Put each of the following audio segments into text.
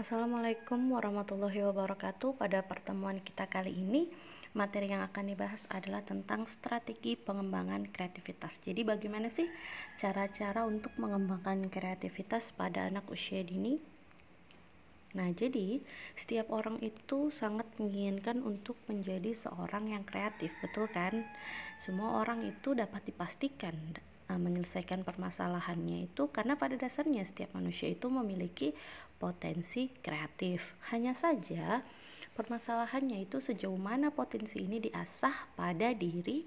Assalamualaikum warahmatullahi wabarakatuh. Pada pertemuan kita kali ini, materi yang akan dibahas adalah tentang strategi pengembangan kreativitas. Jadi bagaimana sih cara-cara untuk mengembangkan kreativitas pada anak usia dini? Nah, jadi setiap orang itu sangat menginginkan untuk menjadi seorang yang kreatif, betul kan? Semua orang itu dapat dipastikan menyelesaikan permasalahannya itu karena pada dasarnya setiap manusia itu memiliki potensi kreatif. Hanya saja permasalahannya itu sejauh mana potensi ini diasah pada diri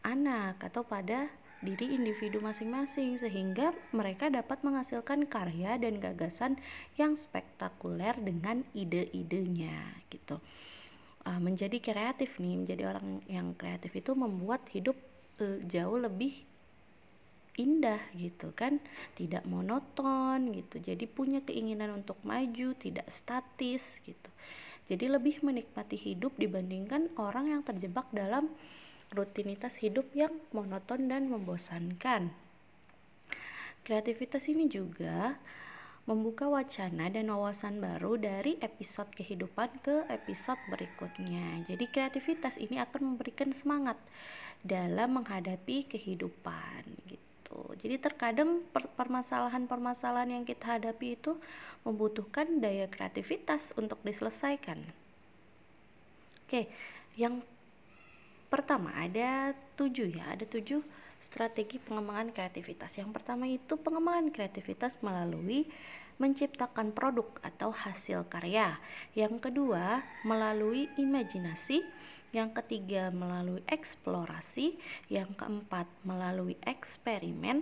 anak atau pada diri individu masing-masing sehingga mereka dapat menghasilkan karya dan gagasan yang spektakuler dengan ide-idenya gitu. Menjadi kreatif nih, menjadi orang yang kreatif itu membuat hidup jauh lebih indah gitu kan, tidak monoton gitu. Jadi punya keinginan untuk maju, tidak statis gitu. Jadi lebih menikmati hidup dibandingkan orang yang terjebak dalam rutinitas hidup yang monoton dan membosankan. Kreativitas ini juga membuka wacana dan wawasan baru dari episode kehidupan ke episode berikutnya. Jadi kreativitas ini akan memberikan semangat dalam menghadapi kehidupan gitu. Jadi terkadang permasalahan-permasalahan yang kita hadapi itu membutuhkan daya kreativitas untuk diselesaikan. Oke, yang pertama ada 7 strategi pengembangan kreativitas. Yang pertama itu pengembangan kreativitas melalui menciptakan produk atau hasil karya. Yang kedua, melalui imajinasi. Yang ketiga, melalui eksplorasi. Yang keempat, melalui eksperimen.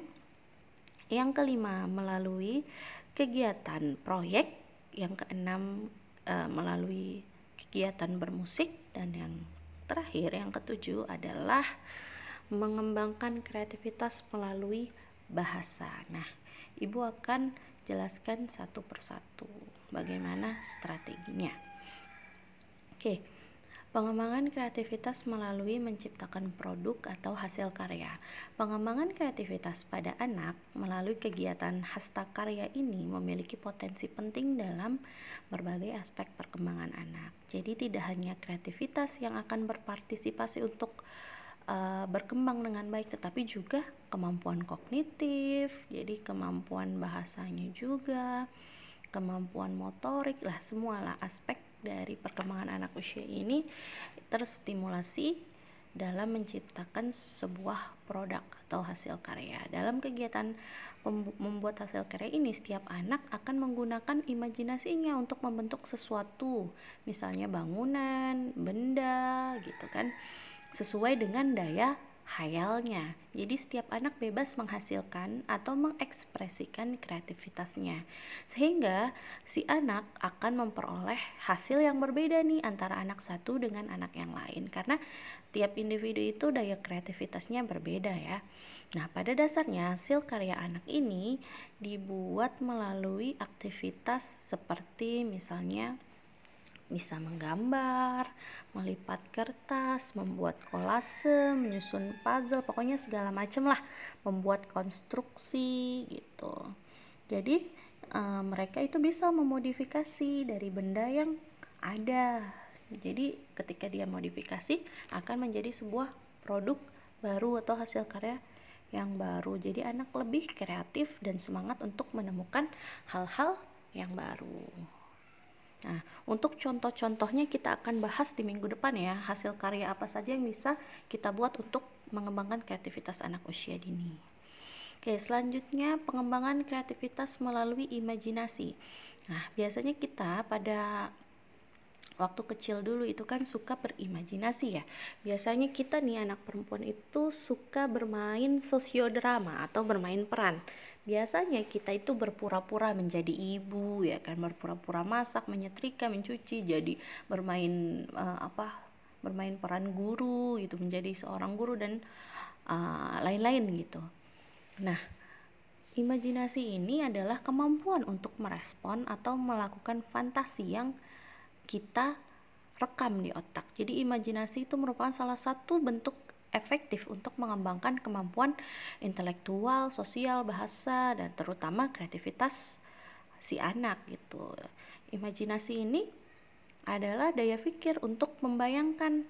Yang kelima, melalui kegiatan proyek. Yang keenam, melalui kegiatan bermusik. Dan yang terakhir, yang ketujuh adalah mengembangkan kreativitas melalui bahasa. Nah, Ibu akan jelaskan satu persatu bagaimana strateginya. Oke, pengembangan kreativitas melalui menciptakan produk atau hasil karya. Pengembangan kreativitas pada anak melalui kegiatan hastakarya ini memiliki potensi penting dalam berbagai aspek perkembangan anak. Jadi tidak hanya kreativitas yang akan berpartisipasi untuk berkembang dengan baik, tetapi juga kemampuan kognitif, jadi kemampuan bahasanya juga, kemampuan motorik lah, semualah aspek dari perkembangan anak usia ini terstimulasi dalam menciptakan sebuah produk atau hasil karya. Dalam kegiatan membuat hasil karya ini, setiap anak akan menggunakan imajinasinya untuk membentuk sesuatu, misalnya bangunan, benda gitu kan, sesuai dengan daya khayalnya. Jadi setiap anak bebas menghasilkan atau mengekspresikan kreativitasnya, sehingga si anak akan memperoleh hasil yang berbeda nih antara anak satu dengan anak yang lain, karena tiap individu itu daya kreativitasnya berbeda ya. Nah, pada dasarnya hasil karya anak ini dibuat melalui aktivitas seperti misalnya bisa menggambar, melipat kertas, membuat kolase, menyusun puzzle, pokoknya segala macam lah, membuat konstruksi gitu. Jadi mereka itu bisa memodifikasi dari benda yang ada. Jadi ketika dia modifikasi akan menjadi sebuah produk baru atau hasil karya yang baru. Jadi anak lebih kreatif dan semangat untuk menemukan hal-hal yang baru. Nah, untuk contoh-contohnya kita akan bahas di minggu depan ya, hasil karya apa saja yang bisa kita buat untuk mengembangkan kreativitas anak usia dini. Oke, selanjutnya pengembangan kreativitas melalui imajinasi. Nah, biasanya kita pada waktu kecil dulu itu kan suka berimajinasi ya. Biasanya kita nih anak perempuan itu suka bermain sosiodrama atau bermain peran. Biasanya kita itu berpura-pura menjadi ibu ya kan, berpura-pura masak, menyetrika, mencuci, jadi bermain bermain peran guru gitu, menjadi seorang guru dan lain-lain gitu. Nah, imajinasi ini adalah kemampuan untuk merespon atau melakukan fantasi yang kita rekam di otak. Jadi imajinasi itu merupakan salah satu bentuk efektif untuk mengembangkan kemampuan intelektual, sosial, bahasa, dan terutama kreativitas si anak gitu. Imajinasi ini adalah daya pikir untuk membayangkan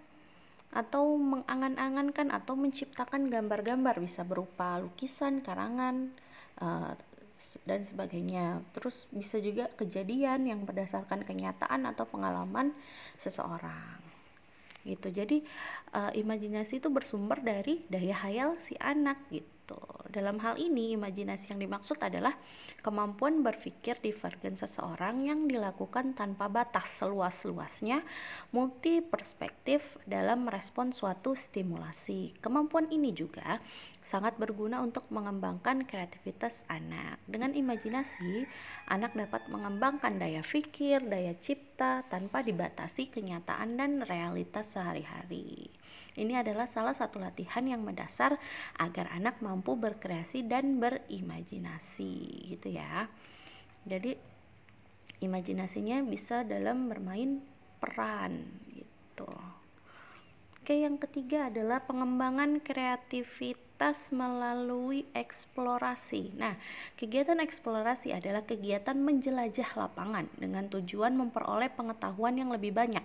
atau mengangan-angankan atau menciptakan gambar-gambar, bisa berupa lukisan, karangan, dan sebagainya. Terus bisa juga kejadian yang berdasarkan kenyataan atau pengalaman seseorang gitu. Jadi imajinasi itu bersumber dari daya hayal si anak gitu. Dalam hal ini, imajinasi yang dimaksud adalah kemampuan berpikir divergen seseorang yang dilakukan tanpa batas, seluas-luasnya, multi perspektif dalam merespon suatu stimulasi. Kemampuan ini juga sangat berguna untuk mengembangkan kreativitas anak. Dengan imajinasi, anak dapat mengembangkan daya pikir, daya cipta tanpa dibatasi kenyataan dan realitas sehari-hari. Ini adalah salah satu latihan yang mendasar agar anak mampu berkreasi dan berimajinasi gitu ya. Jadi imajinasinya bisa dalam bermain peran gitu. Oke, yang ketiga adalah pengembangan kreativitas melalui eksplorasi. Nah, kegiatan eksplorasi adalah kegiatan menjelajah lapangan dengan tujuan memperoleh pengetahuan yang lebih banyak,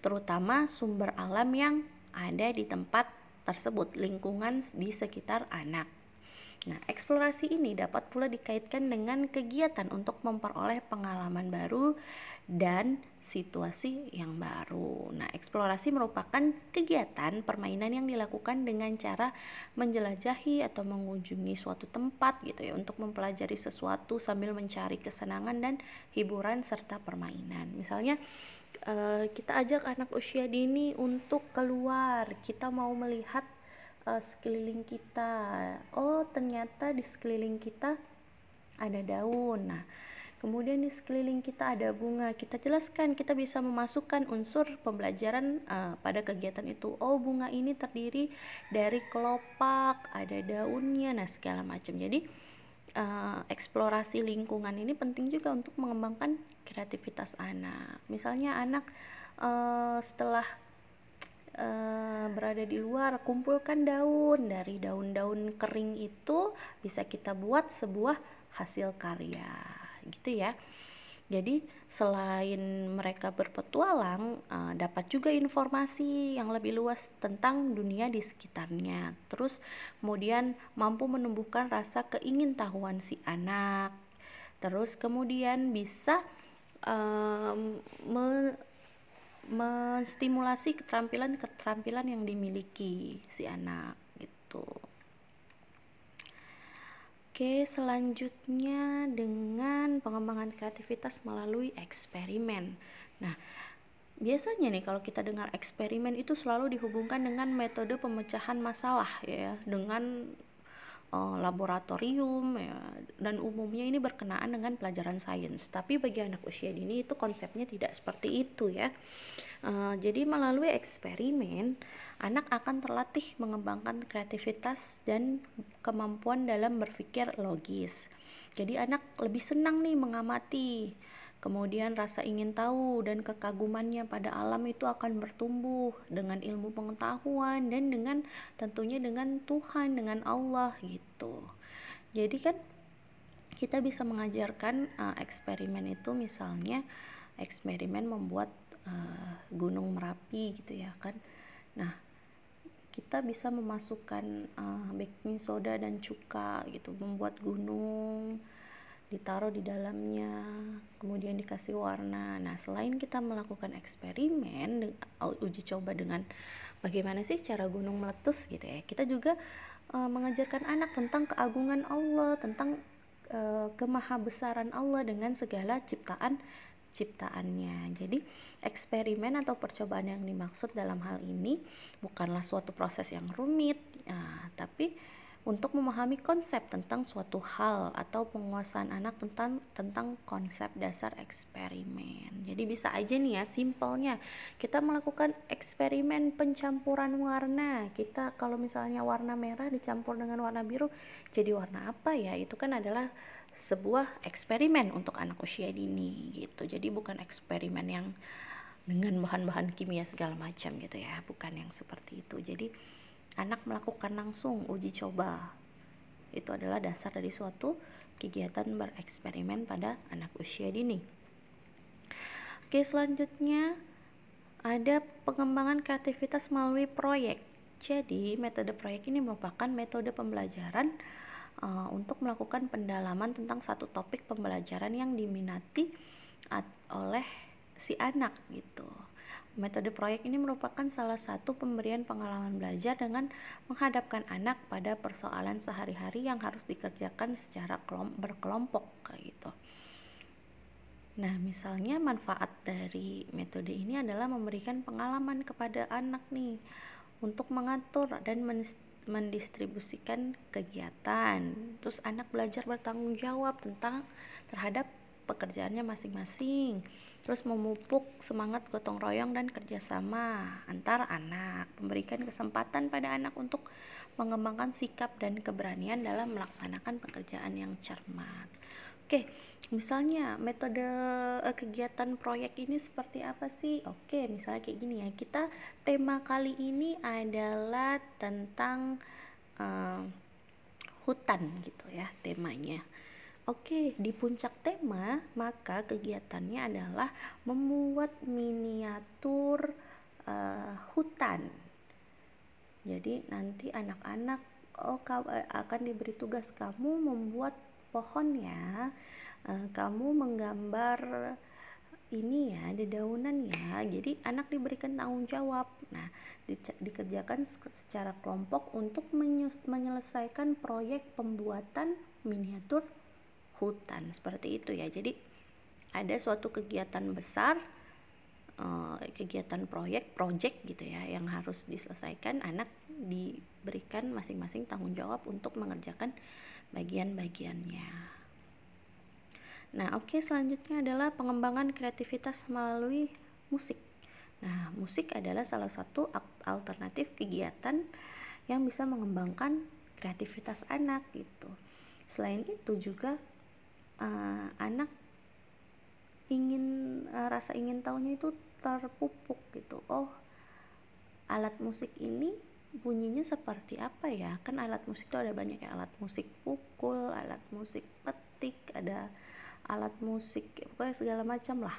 terutama sumber alam yang ada di tempat tersebut, lingkungan di sekitar anak. Nah, eksplorasi ini dapat pula dikaitkan dengan kegiatan untuk memperoleh pengalaman baru dan situasi yang baru. Nah, eksplorasi merupakan kegiatan permainan yang dilakukan dengan cara menjelajahi atau mengunjungi suatu tempat gitu ya, untuk mempelajari sesuatu sambil mencari kesenangan dan hiburan serta permainan. Misalnya kita ajak anak usia dini untuk keluar, kita mau melihat sekeliling kita. Oh, ternyata di sekeliling kita ada daun. Nah, kemudian di sekeliling kita ada bunga. Kita jelaskan, kita bisa memasukkan unsur pembelajaran pada kegiatan itu. Oh, bunga ini terdiri dari kelopak, ada daunnya, nah segala macam. Jadi eksplorasi lingkungan ini penting juga untuk mengembangkan kreativitas anak. Misalnya anak setelah berada di luar, kumpulkan daun. Dari daun-daun kering itu bisa kita buat sebuah hasil karya gitu ya. Jadi selain mereka berpetualang, dapat juga informasi yang lebih luas tentang dunia di sekitarnya. Terus kemudian mampu menumbuhkan rasa keingintahuan si anak. Terus kemudian bisa menstimulasi keterampilan yang dimiliki si anak gitu. Oke, selanjutnya dengan pengembangan kreativitas melalui eksperimen. Nah, biasanya nih kalau kita dengar eksperimen itu selalu dihubungkan dengan metode pemecahan masalah ya, dengan laboratorium ya, dan umumnya ini berkenaan dengan pelajaran sains. Tapi bagi anak usia dini itu konsepnya tidak seperti itu ya. Jadi melalui eksperimen anak akan terlatih mengembangkan kreativitas dan kemampuan dalam berpikir logis. Jadi anak lebih senang nih mengamati. Kemudian rasa ingin tahu dan kekagumannya pada alam itu akan bertumbuh dengan ilmu pengetahuan dan dengan tentunya dengan Tuhan, dengan Allah gitu. Jadi kan kita bisa mengajarkan eksperimen itu, misalnya eksperimen membuat gunung Merapi gitu ya kan. Nah, kita bisa memasukkan baking soda dan cuka gitu, membuat gunung, ditaruh di dalamnya, kemudian dikasih warna. Nah, selain kita melakukan eksperimen, uji coba dengan bagaimana sih cara gunung meletus gitu ya, kita juga mengajarkan anak tentang keagungan Allah, tentang kemahabesaran Allah dengan segala ciptaannya. Jadi eksperimen atau percobaan yang dimaksud dalam hal ini bukanlah suatu proses yang rumit, tapi untuk memahami konsep tentang suatu hal atau penguasaan anak tentang konsep dasar eksperimen. Jadi bisa aja nih ya, simpelnya kita melakukan eksperimen pencampuran warna. Kita kalau misalnya warna merah dicampur dengan warna biru jadi warna apa ya, itu kan adalah sebuah eksperimen untuk anak usia dini gitu. Jadi bukan eksperimen yang dengan bahan-bahan kimia segala macam gitu ya, bukan yang seperti itu. Jadi anak melakukan langsung uji coba, itu adalah dasar dari suatu kegiatan bereksperimen pada anak usia dini. Oke, selanjutnya ada pengembangan kreativitas melalui proyek. Jadi metode proyek ini merupakan metode pembelajaran untuk melakukan pendalaman tentang satu topik pembelajaran yang diminati oleh si anak gitu. Metode proyek ini merupakan salah satu pemberian pengalaman belajar dengan menghadapkan anak pada persoalan sehari-hari yang harus dikerjakan secara berkelompok kayak gitu. Nah, misalnya manfaat dari metode ini adalah memberikan pengalaman kepada anak nih untuk mengatur dan mendistribusikan kegiatan. Terus anak belajar bertanggung jawab terhadap pekerjaannya masing-masing. Terus memupuk semangat gotong royong dan kerjasama antar anak. Memberikan kesempatan pada anak untuk mengembangkan sikap dan keberanian dalam melaksanakan pekerjaan yang cermat. Oke, misalnya metode kegiatan proyek ini seperti apa sih? Oke, misalnya kayak gini ya. Kita tema kali ini adalah tentang hutan gitu ya temanya. Oke, di puncak tema maka kegiatannya adalah membuat miniatur hutan. Jadi nanti anak-anak akan diberi tugas kamu membuat pohon ya, kamu menggambar ini ya, dedaunan ya. Jadi anak diberikan tanggung jawab. Nah, dikerjakan secara kelompok untuk menyelesaikan proyek pembuatan miniatur hutan seperti itu ya. Jadi ada suatu kegiatan besar, kegiatan project gitu ya, yang harus diselesaikan. Anak diberikan masing-masing tanggung jawab untuk mengerjakan bagian-bagiannya. Nah, oke, selanjutnya adalah pengembangan kreativitas melalui musik. Nah, musik adalah salah satu alternatif kegiatan yang bisa mengembangkan kreativitas anak gitu. Selain itu juga anak rasa ingin tahunya itu terpupuk gitu. Oh, alat musik ini bunyinya seperti apa ya? Kan alat musik itu ada banyak ya, alat musik pukul, alat musik petik, ada alat musik, pokoknya segala macam lah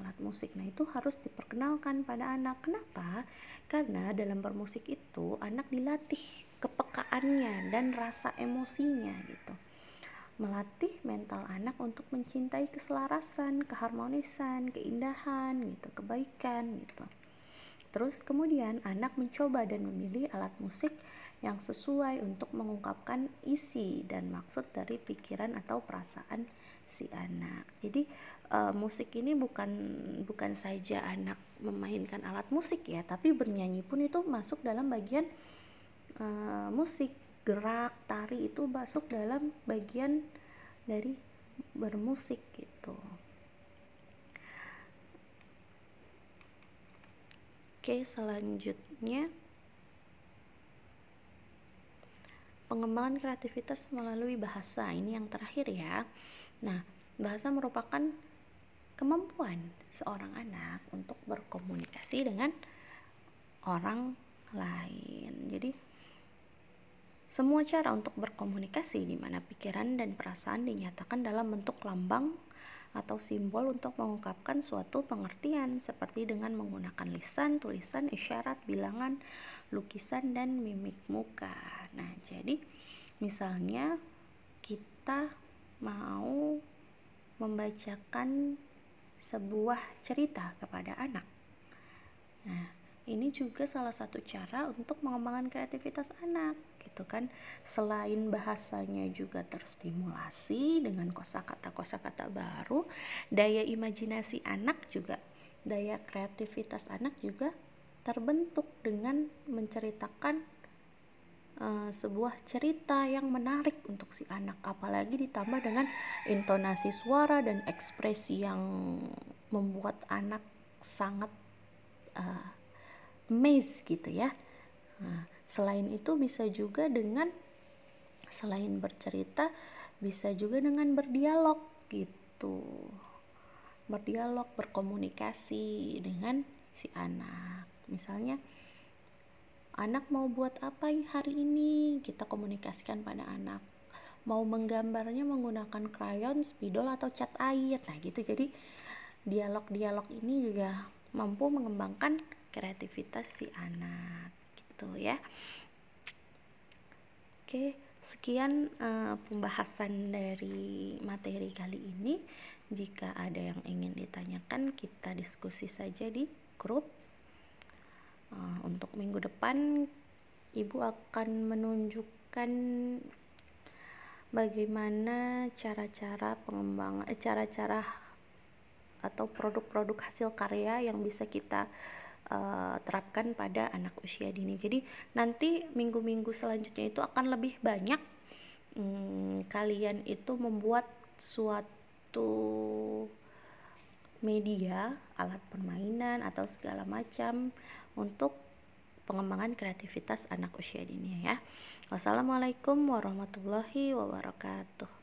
alat musik. Nah, itu harus diperkenalkan pada anak. Kenapa? Karena dalam bermusik itu anak dilatih kepekaannya dan rasa emosinya gitu. Melatih mental anak untuk mencintai keselarasan, keharmonisan, keindahan gitu, kebaikan gitu. Terus kemudian anak mencoba dan memilih alat musik yang sesuai untuk mengungkapkan isi dan maksud dari pikiran atau perasaan si anak. Jadi musik ini bukan saja anak memainkan alat musik ya, tapi bernyanyi pun itu masuk dalam bagian musik. Gerak, tari itu masuk dalam bagian dari bermusik gitu. Oke, selanjutnya pengembangan kreativitas melalui bahasa. Ini yang terakhir ya. Nah, bahasa merupakan kemampuan seorang anak untuk berkomunikasi dengan orang lain. Jadi semua cara untuk berkomunikasi di mana pikiran dan perasaan dinyatakan dalam bentuk lambang atau simbol untuk mengungkapkan suatu pengertian, seperti dengan menggunakan lisan, tulisan, isyarat, bilangan, lukisan, dan mimik muka. Nah, jadi misalnya kita mau membacakan sebuah cerita kepada anak. Nah, ini juga salah satu cara untuk mengembangkan kreativitas anak gitu kan. Selain bahasanya juga terstimulasi dengan kosakata baru, daya imajinasi anak juga, daya kreativitas anak juga terbentuk dengan menceritakan sebuah cerita yang menarik untuk si anak, apalagi ditambah dengan intonasi suara dan ekspresi yang membuat anak sangat amazed gitu ya. Nah, selain itu bisa juga selain bercerita, bisa juga dengan berdialog gitu. Berdialog, berkomunikasi dengan si anak. Misalnya anak mau buat apa hari ini, kita komunikasikan pada anak. mau menggambarnya menggunakan krayon, spidol atau cat air. Nah gitu, jadi dialog-dialog ini juga mampu mengembangkan kreativitas si anak gitu ya. Oke, sekian pembahasan dari materi kali ini. Jika ada yang ingin ditanyakan, kita diskusi saja di grup. Untuk minggu depan Ibu akan menunjukkan bagaimana cara-cara pengembangan cara-cara atau produk-produk hasil karya yang bisa kita terapkan pada anak usia dini. Jadi nanti minggu-minggu selanjutnya itu akan lebih banyak kalian itu membuat suatu media, alat permainan atau segala macam untuk pengembangan kreativitas anak usia dini ya. Wassalamualaikum warahmatullahi wabarakatuh.